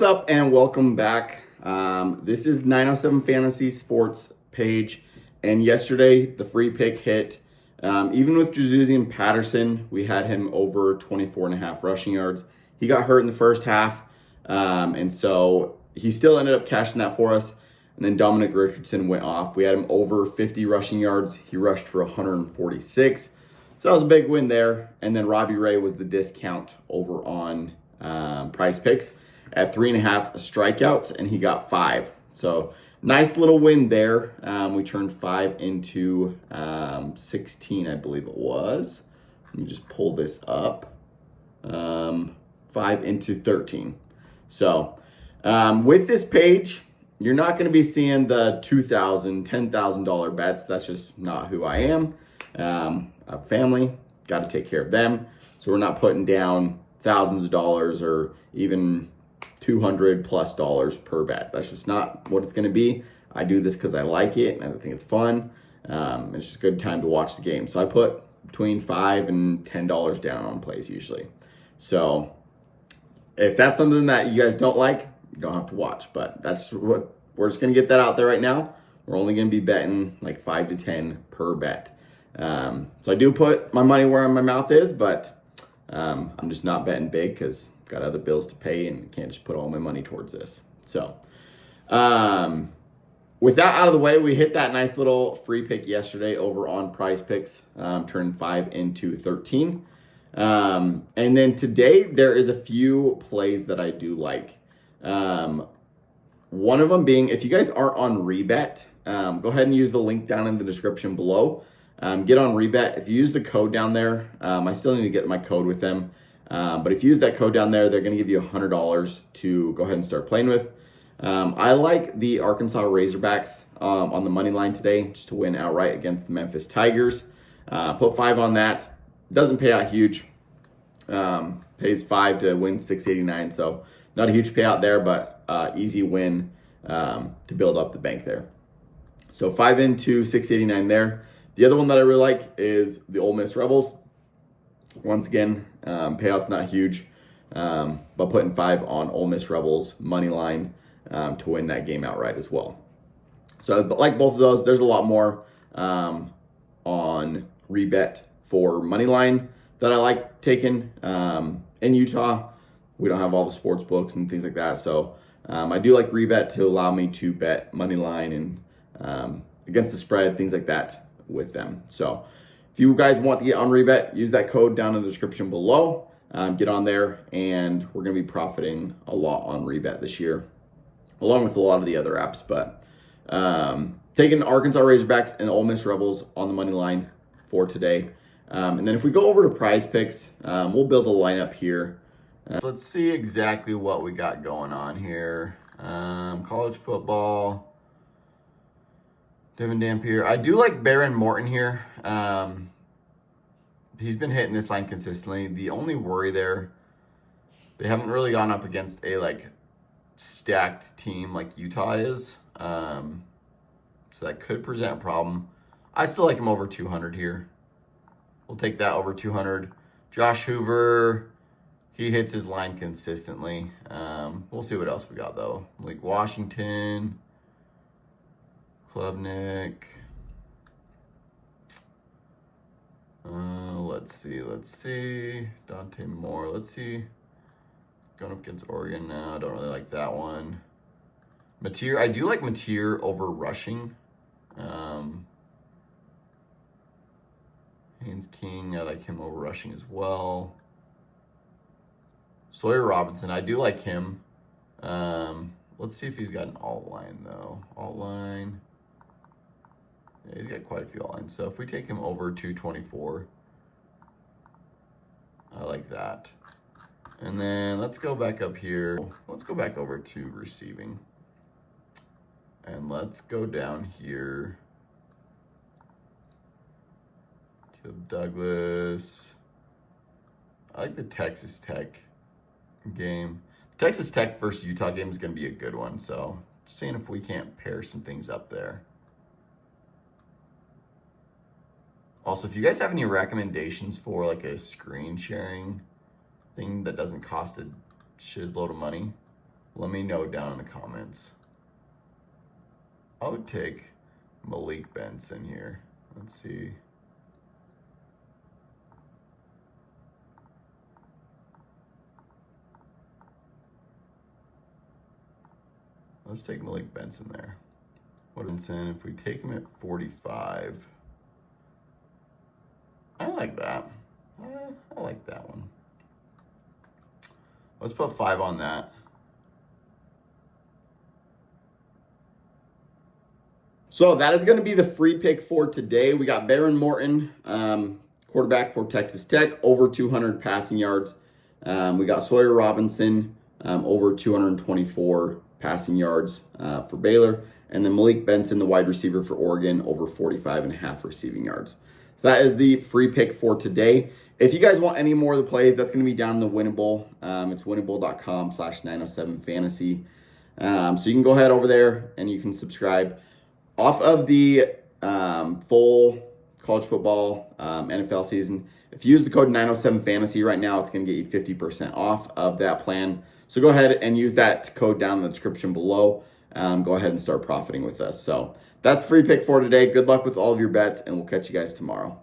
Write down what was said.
What's up and welcome back. This is 907 Fantasy Sports page, and yesterday the free pick hit. Even with Jazuzzi and Patterson, we had him over 24.5 rushing yards. He got hurt in the first half, and so he still ended up cashing that for us. And then Dominic Richardson went off. We had him over 50 rushing yards. He rushed for 146. So that was a big win there. And then Robbie Ray was the discount over on PrizePicks at 3.5 strikeouts, and he got 5. So nice little win there. We turned 5 into 16, I believe it was. Let me just pull this up. 5 into 13. So with this page, you're not going to be seeing the $2,000, $10,000 bets. That's just not who I am. I have family, got to take care of them. So we're not putting down thousands of dollars or even $200+ per bet. That's just not what it's going to be. I do this because I like it and I think it's fun. It's just a good time to watch the game. So I put between $5 and $10 down on plays usually. So if that's something that you guys don't like, you don't have to watch. But that's what we're just going to get that out there right now. We're only going to be betting like 5 to 10 per bet. So I do put my money where my mouth is, but I'm just not betting big because I've got other bills to pay and can't just put all my money towards this. So with that out of the way, we hit that nice little free pick yesterday over on PrizePicks, turned 5 into 13. And then today there is a few plays that I do like. One of them being, if you guys aren't on Rebet, go ahead and use the link down in the description below. Get on Rebet. If you use the code down there, I still need to get my code with them. But if you use that code down there, they're going to give you $100 to go ahead and start playing with. I like the Arkansas Razorbacks on the money line today just to win outright against the Memphis Tigers. Put 5 on that. Doesn't pay out huge. Pays 5 to win 689. So not a huge payout there, but easy win to build up the bank there. So 5 into 689 there. The other one that I really like is the Ole Miss Rebels. Once again, payout's not huge, but putting 5 on Ole Miss Rebels money line to win that game outright as well. So I like both of those. There's a lot more on Rebet for money line that I like taking. In Utah, we don't have all the sports books and things like that. So I do like Rebet to allow me to bet money line and against the spread, things like that with them. So if you guys want to get on Rebet, use that code down in the description below. Get on there, and we're going to be profiting a lot on Rebet this year, along with a lot of the other apps. But taking Arkansas Razorbacks and Ole Miss Rebels on the money line for today. And then if we go over to PrizePicks, we'll build a lineup here. So let's see exactly what we got going on here. College football. Devin Dampier. I do like Baron Morton here. He's been hitting this line consistently. The only worry there, they haven't really gone up against a stacked team like Utah is. So that could present a problem. I still like him over 200 here. We'll take that over 200. Josh Hoover, he hits his line consistently. We'll see what else we got though. Like Washington, Klubnik. Let's see. Dante Moore. Let's see. Going up against Oregon now. I don't really like that one. Mateer. I do like Mateer over rushing. Haynes King. I like him over rushing as well. Sawyer Robinson. I do like him. Let's see if he's got an alt line though. Alt line. Yeah, he's got quite a few alt lines. So if we take him over 224, I like that. And then let's go back up here. Let's go back over to receiving. And let's go down here. Caleb Douglas. I like the Texas Tech game. Texas Tech versus Utah game is going to be a good one. So just seeing if we can't pair some things up there. Also, if you guys have any recommendations for like a screen sharing thing that doesn't cost a shizload of money, Let me know down in the comments. I would take Malik Benson here. Let's see. Let's take Malik Benson there. What Benson, if we take him at 45, I like that. I like that one. Let's put 5 on that. So that is going to be the free pick for today. We got Baron Morton, quarterback for Texas Tech, over 200 passing yards. We got Sawyer Robinson, over 224 passing yards for Baylor. And then Malik Benson, the wide receiver for Oregon, over 45.5 receiving yards. So that is the free pick for today. If you guys want any more of the plays, that's going to be down in the Winible. It's winnable.com/907fantasy. So you can go ahead over there and you can subscribe. Off of the full college football NFL season, if you use the code 907fantasy right now, it's going to get you 50% off of that plan. So go ahead and use that code down in the description below. Go ahead and start profiting with us. So that's the free pick for today. Good luck with all of your bets, and we'll catch you guys tomorrow.